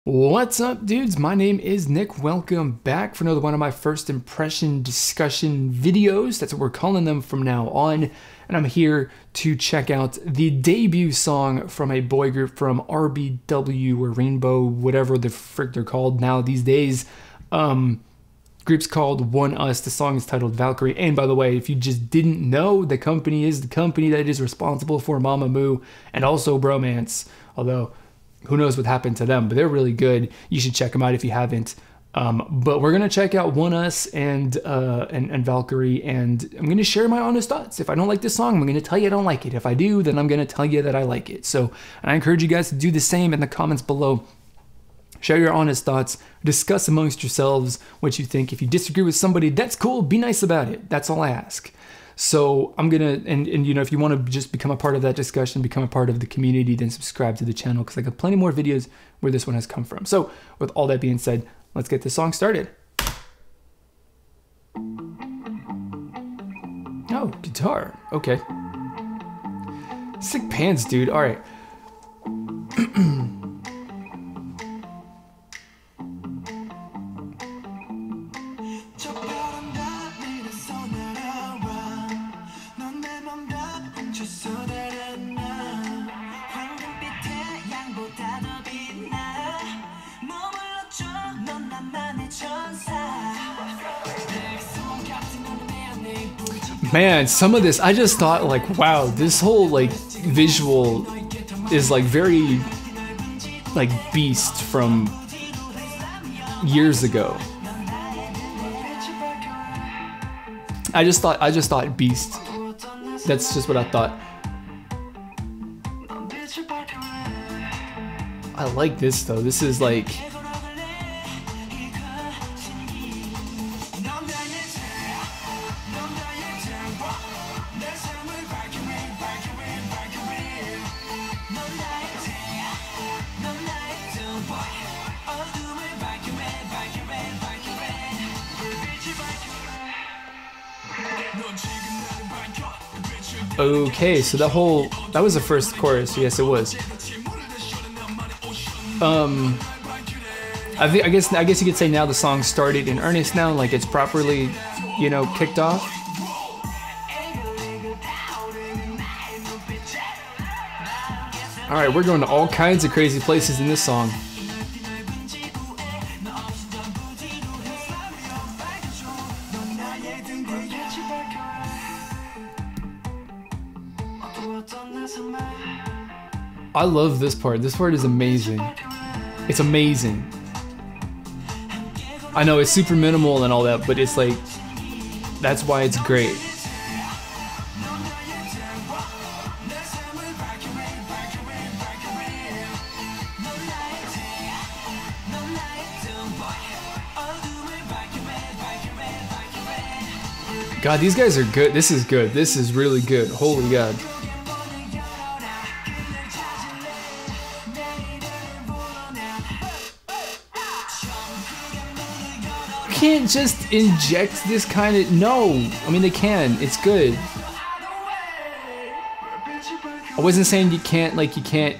What's up, dudes? My name is Nick. Welcome back for another one of my first impression discussion videos. That's what we're calling them from now on. And I'm here to check out the debut song from a boy group from RBW or Rainbow, whatever the frick they're called now these days. Group's called Oneus. The song is titled Valkyrie. And by the way, if you just didn't know, the company is the company that is responsible for Mamamoo and also Bromance. Although, who knows what happened to them, but they're really good. You should check them out if you haven't. But we're gonna check out Oneus and Valkyrie, and I'm gonna share my honest thoughts. If I don't like this song, I'm gonna tell you I don't like it. If I do, then I'm gonna tell you that I like it. So, and I encourage you guys to do the same in the comments below. Share your honest thoughts, discuss amongst yourselves what you think. If you disagree with somebody, that's cool, be nice about it. That's all I ask. So I'm gonna, and you know, if you want to just become a part of that discussion, become a part of the community, then subscribe to the channel because I got plenty more videos where this one has come from. So with all that being said, let's get this song started. Oh, guitar, okay. Sick pants, dude, all right. Man, some of this, I just thought like, wow, this whole like visual is like very like Beast from years ago. I just thought Beast. That's just what I thought. I like this though. This is like, okay, so that was the first chorus. Yes, it was. I guess you could say now the song started in earnest now, like it's properly, you know, kicked off. All right, we're going to all kinds of crazy places in this song. I love this part. This part is amazing. It's amazing. I know it's super minimal and all that, but it's like, that's why it's great. God, these guys are good. This is good. This is really good. Holy God. Can't just inject this kind of, no, I mean they can, it's good. I wasn't saying you can't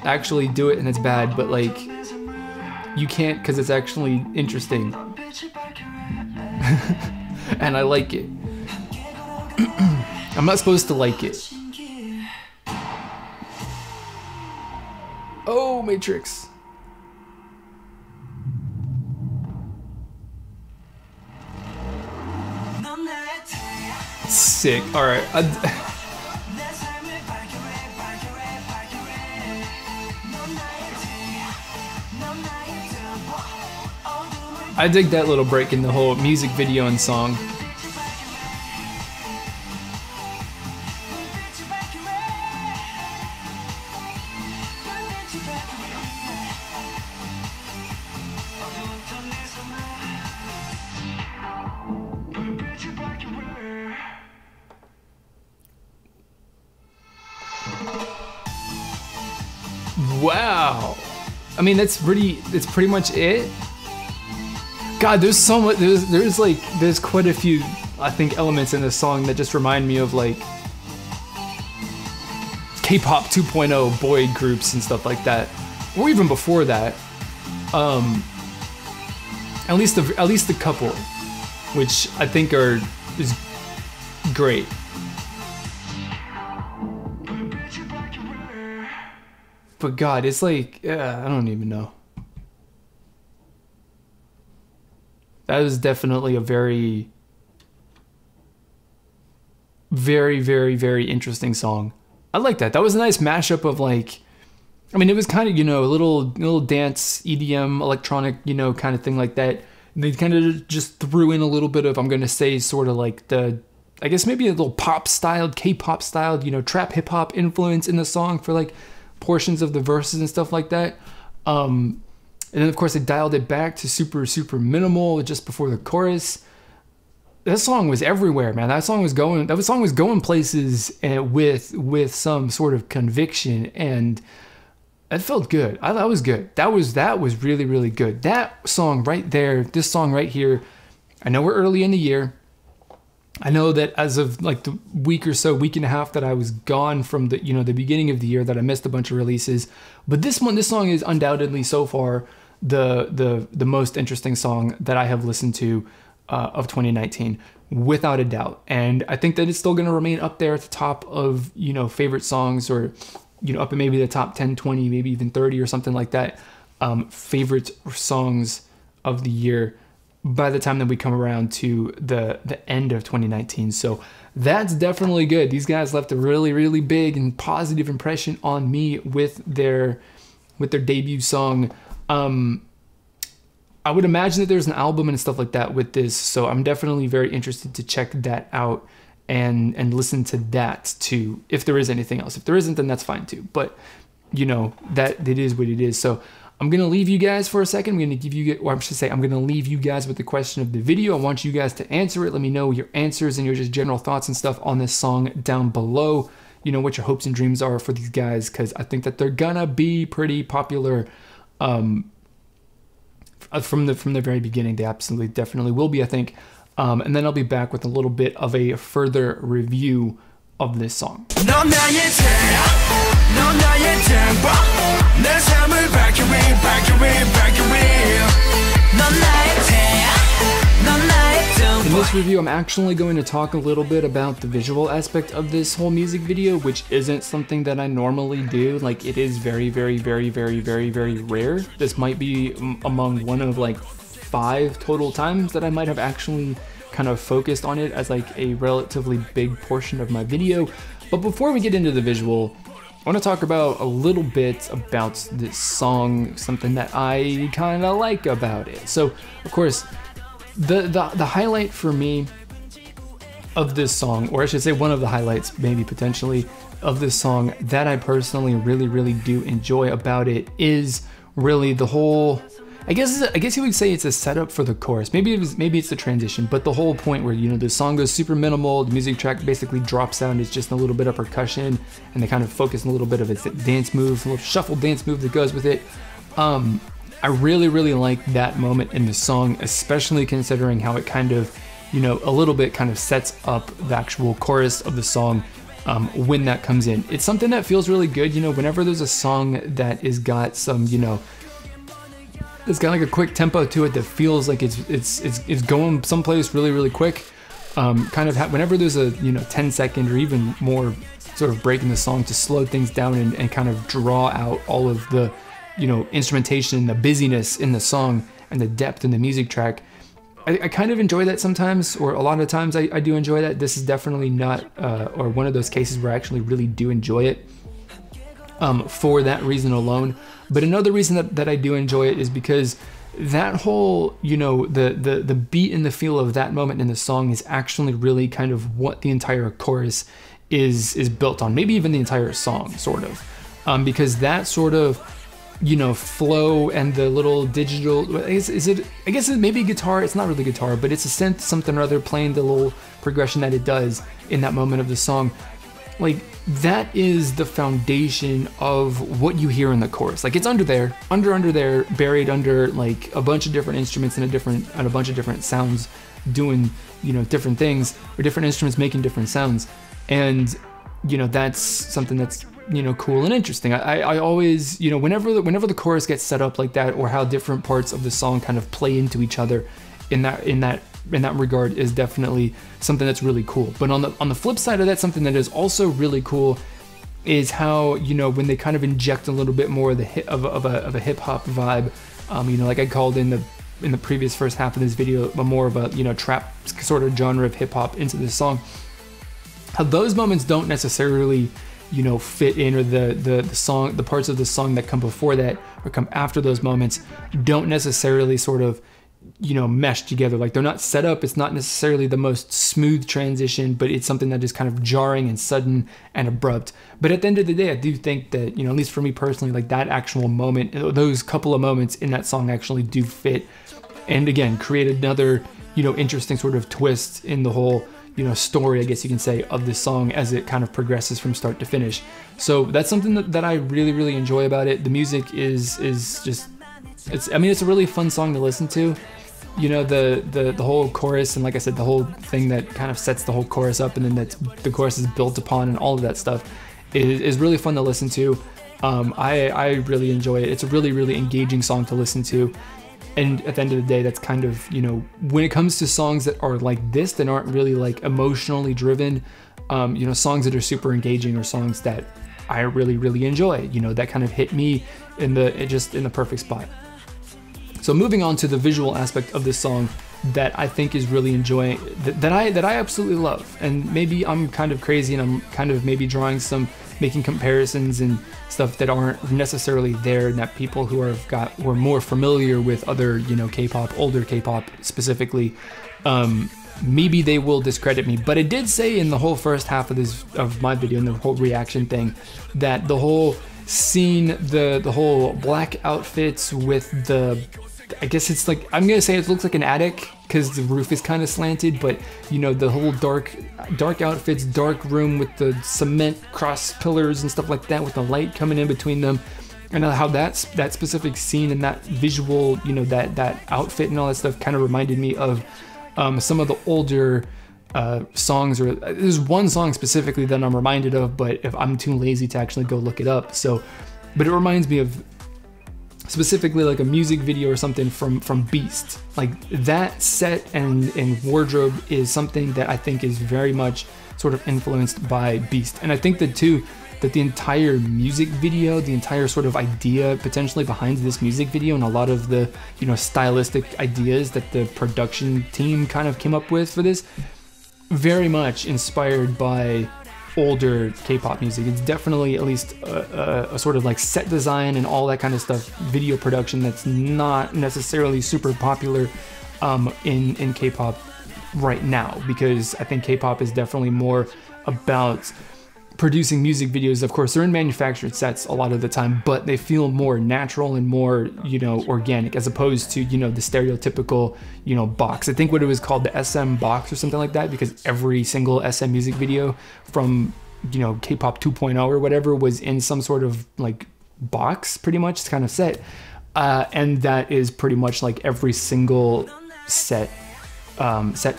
actually do it and it's bad, but like you can't because it's actually interesting. And I like it. I'm not supposed to like it. Oh, Matrix. Sick. All right. I dig that little break in the whole music video and song. Wow. I mean, that's pretty much it. God, there's so much, there's quite a few, I think, elements in this song that just remind me of like K-pop 2.0 boy groups and stuff like that. Or even before that. At least a couple, which I think is great. But God, it's like, I don't even know. That was definitely a very, very, very, very interesting song. I like that. That was a nice mashup of like, I mean, it was kind of, you know, a little dance, EDM, electronic, you know, kind of thing like that. And they kind of just threw in a little bit of, I'm going to say, sort of like I guess maybe a little pop styled, K-pop styled, you know, trap hip hop influence in the song for like portions of the verses and stuff like that. And then of course they dialed it back to super, super minimal just before the chorus. That song was everywhere, man. That song was going places with some sort of conviction, and it felt good. That was good. That was really, really good. That song right there, this song right here, I know we're early in the year. I know that as of like the week and a half that I was gone from the, you know, the beginning of the year, that I missed a bunch of releases. But this song is undoubtedly so far the most interesting song that I have listened to of 2019, without a doubt. And I think that it's still going to remain up there at the top of, you know, favorite songs, or, you know, up in maybe the top 10, 20, maybe even 30 or something like that, favorite songs of the year by the time that we come around to the end of 2019. So that's definitely good. These guys left a really, really big and positive impression on me with their debut song. I would imagine that there's an album and stuff like that with this, so I'm definitely very interested to check that out and listen to that too, if there is anything else. If there isn't, then that's fine too. But you know, that it is what it is. So I'm gonna leave you guys for a second. I'm gonna leave you guys with the question of the video. I want you guys to answer it. Let me know your answers and your just general thoughts and stuff on this song down below. You know, what your hopes and dreams are for these guys, because I think that they're gonna be pretty popular. From the very beginning, they absolutely definitely will be, I think. And then I'll be back with a little bit of a further review of this song. In this review, I'm actually going to talk a little bit about the visual aspect of this whole music video, which isn't something that I normally do. Like, it is very, very, very, very, very, very rare. This might be among one of like 5 total times that I might have actually kind of focused on it as like a relatively big portion of my video. But before we get into the visual, I want to talk about a little bit about this song, something that I kind of like about it. So, of course, the highlight for me of this song, or I should say one of the highlights maybe potentially of this song that I personally really, really do enjoy about it, is really the whole, I guess you would say it's a setup for the chorus. Maybe it's the transition, but the whole point where, you know, the song goes super minimal, the music track basically drops out, and it's just a little bit of percussion, and they kind of focus on a little bit of its dance move, a little shuffle dance move that goes with it. I really, really like that moment in the song, especially considering how it kind of, you know, a little bit kind of sets up the actual chorus of the song when that comes in. It's something that feels really good, you know, whenever there's a song that is got some, you know, it's got like a quick tempo to it that feels like it's going someplace really, really quick. Whenever there's a, you know, 10-second or even more sort of break in the song to slow things down and kind of draw out all of the, you know, instrumentation, the busyness in the song, and the depth in the music track. I kind of enjoy that sometimes, or a lot of times I do enjoy that. This is definitely not, or one of those cases where I actually really do enjoy it for that reason alone. But another reason that I do enjoy it is because that whole, you know, the beat and the feel of that moment in the song is actually really kind of what the entire chorus is built on, maybe even the entire song, sort of, because that sort of, you know, flow and the little digital, I guess it may be guitar, it's not really guitar, but it's a synth something or other playing the little progression that it does in that moment of the song. Like, that is the foundation of what you hear in the chorus. Like, it's under there, buried under like a bunch of different instruments and a bunch of different sounds doing, you know, different things, or different instruments making different sounds. And, you know, that's something that's you know, cool and interesting. I always, you know, whenever the chorus gets set up like that, or how different parts of the song kind of play into each other in that regard, is definitely something that's really cool. But on the flip side of that, something that is also really cool is how, you know, when they kind of inject a little bit more of the of a hip hop vibe, you know, like I called in the previous first half of this video, more of a, you know, trap sort of genre of hip hop into this song. How those moments don't necessarily, you know, fit in, or the parts of the song that come before that or come after those moments don't necessarily sort of, you know, mesh together. Like, they're not set up. It's not necessarily the most smooth transition, but it's something that is kind of jarring and sudden and abrupt. But at the end of the day, I do think that, you know, at least for me personally, like that actual moment, those couple of moments in that song actually do fit, and again, create another, you know, interesting sort of twist in the whole, you know, story, I guess you can say, of this song as it kind of progresses from start to finish. So that's something that I really, really enjoy about it. The music is just, I mean, it's a really fun song to listen to. You know, the whole chorus, and like I said, the whole thing that kind of sets the whole chorus up, and then the chorus is built upon, and all of that stuff is really fun to listen to. I really enjoy it. It's a really, really engaging song to listen to. And at the end of the day, that's kind of, you know, when it comes to songs that are like this, that aren't really like emotionally driven, you know, songs that are super engaging, or songs that I really, really enjoy, you know, that kind of hit me just in the perfect spot. So moving on to the visual aspect of this song that I think is really enjoying, that I absolutely love. And maybe I'm kind of crazy, and I'm kind of maybe making comparisons and stuff that aren't necessarily there, and that people who are more familiar with other, you know, K-pop, older K-pop specifically, maybe they will discredit me. But I did say in the whole first half of my video, and the whole reaction thing, that the whole scene, the whole black outfits with the, I guess it's like, I'm gonna say it looks like an attic because the roof is kind of slanted, but you know, the whole dark outfits, dark room with the cement cross pillars and stuff like that, with the light coming in between them, and how that specific scene and that visual, you know, that outfit and all that stuff kind of reminded me of some of the older songs, or there's one song specifically that I'm reminded of, but if I'm too lazy to actually go look it up, so, but it reminds me of specifically like a music video or something from Beast. Like that set and wardrobe is something that I think is very much sort of influenced by Beast. And I think that too, that the entire music video, the entire sort of idea potentially behind this music video, and a lot of the, you know, stylistic ideas that the production team kind of came up with for this, very much inspired by older K-pop music. It's definitely at least a sort of like set design and all that kind of stuff, video production that's not necessarily super popular in K-pop right now, because I think K-pop is definitely more about producing music videos. Of course, they're in manufactured sets a lot of the time, but they feel more natural and more, you know, organic, as opposed to, you know, the stereotypical, you know, box. I think what it was called, the SM box or something like that, because every single SM music video from, you know, K-pop 2.0 or whatever was in some sort of like box, pretty much. It's kind of set. And that is pretty much like every single set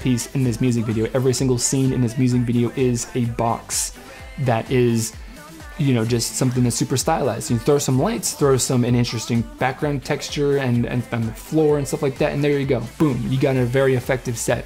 piece in this music video. Every single scene in this music video is a box that is, you know, just something that's super stylized. You throw some lights, throw an interesting background texture and the floor and stuff like that, and there you go. Boom, you got a very effective set.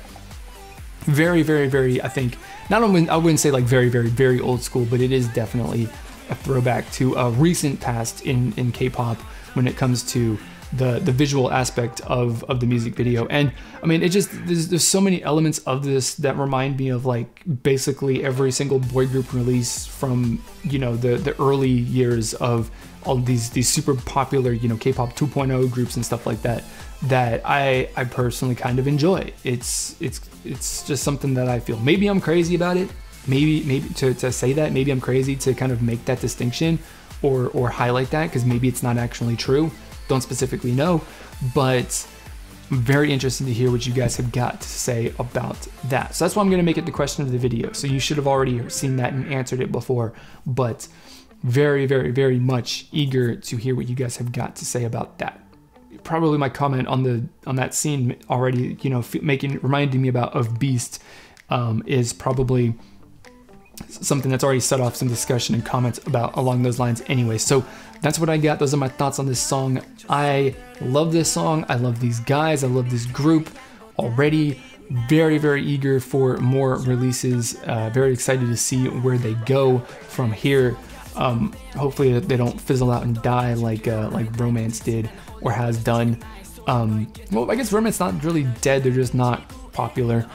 Very, very, very, I think, I wouldn't say like very, very, very old school, but it is definitely a throwback to a recent past in K-pop when it comes to the visual aspect of the music video. And I mean, it just, there's so many elements of this that remind me of like basically every single boy group release from, you know, the early years of all these super popular, you know, K-pop 2.0 groups and stuff like that, that I personally kind of enjoy. It's just something that I feel, maybe I'm crazy about it, maybe to say that, maybe I'm crazy to kind of make that distinction or highlight that, because maybe it's not actually true. Don't specifically know, but I'm very interested to hear what you guys have got to say about that. So that's why I'm going to make it the question of the video. So you should have already seen that and answered it before, but very, very, very much eager to hear what you guys have got to say about that. Probably my comment on that scene already, you know, reminding me of Beast, is probably something that's already set off some discussion and comments about along those lines anyway. So that's what I got. Those are my thoughts on this song. I love this song. I love these guys. I love this group already. Very, very eager for more releases. Very excited to see where they go from here. Hopefully they don't fizzle out and die like Romance did or has done. Well, I guess Romance not really dead. They're just not popular.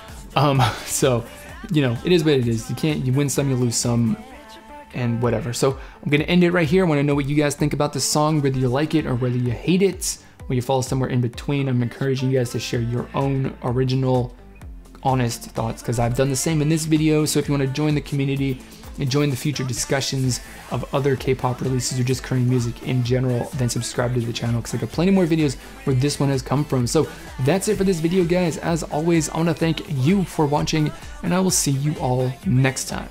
So, you know, it is what it is. You win some, you lose some, and whatever. So I'm gonna end it right here. I want to know what you guys think about this song, whether you like it or whether you hate it, or you fall somewhere in between. I'm encouraging you guys to share your own original, honest thoughts, because I've done the same in this video. So if you want to join the community and join the future discussions of other K-pop releases or just Korean music in general, then subscribe to the channel, because I got plenty more videos where this one has come from. So that's it for this video, guys. As always, I want to thank you for watching, and I will see you all next time.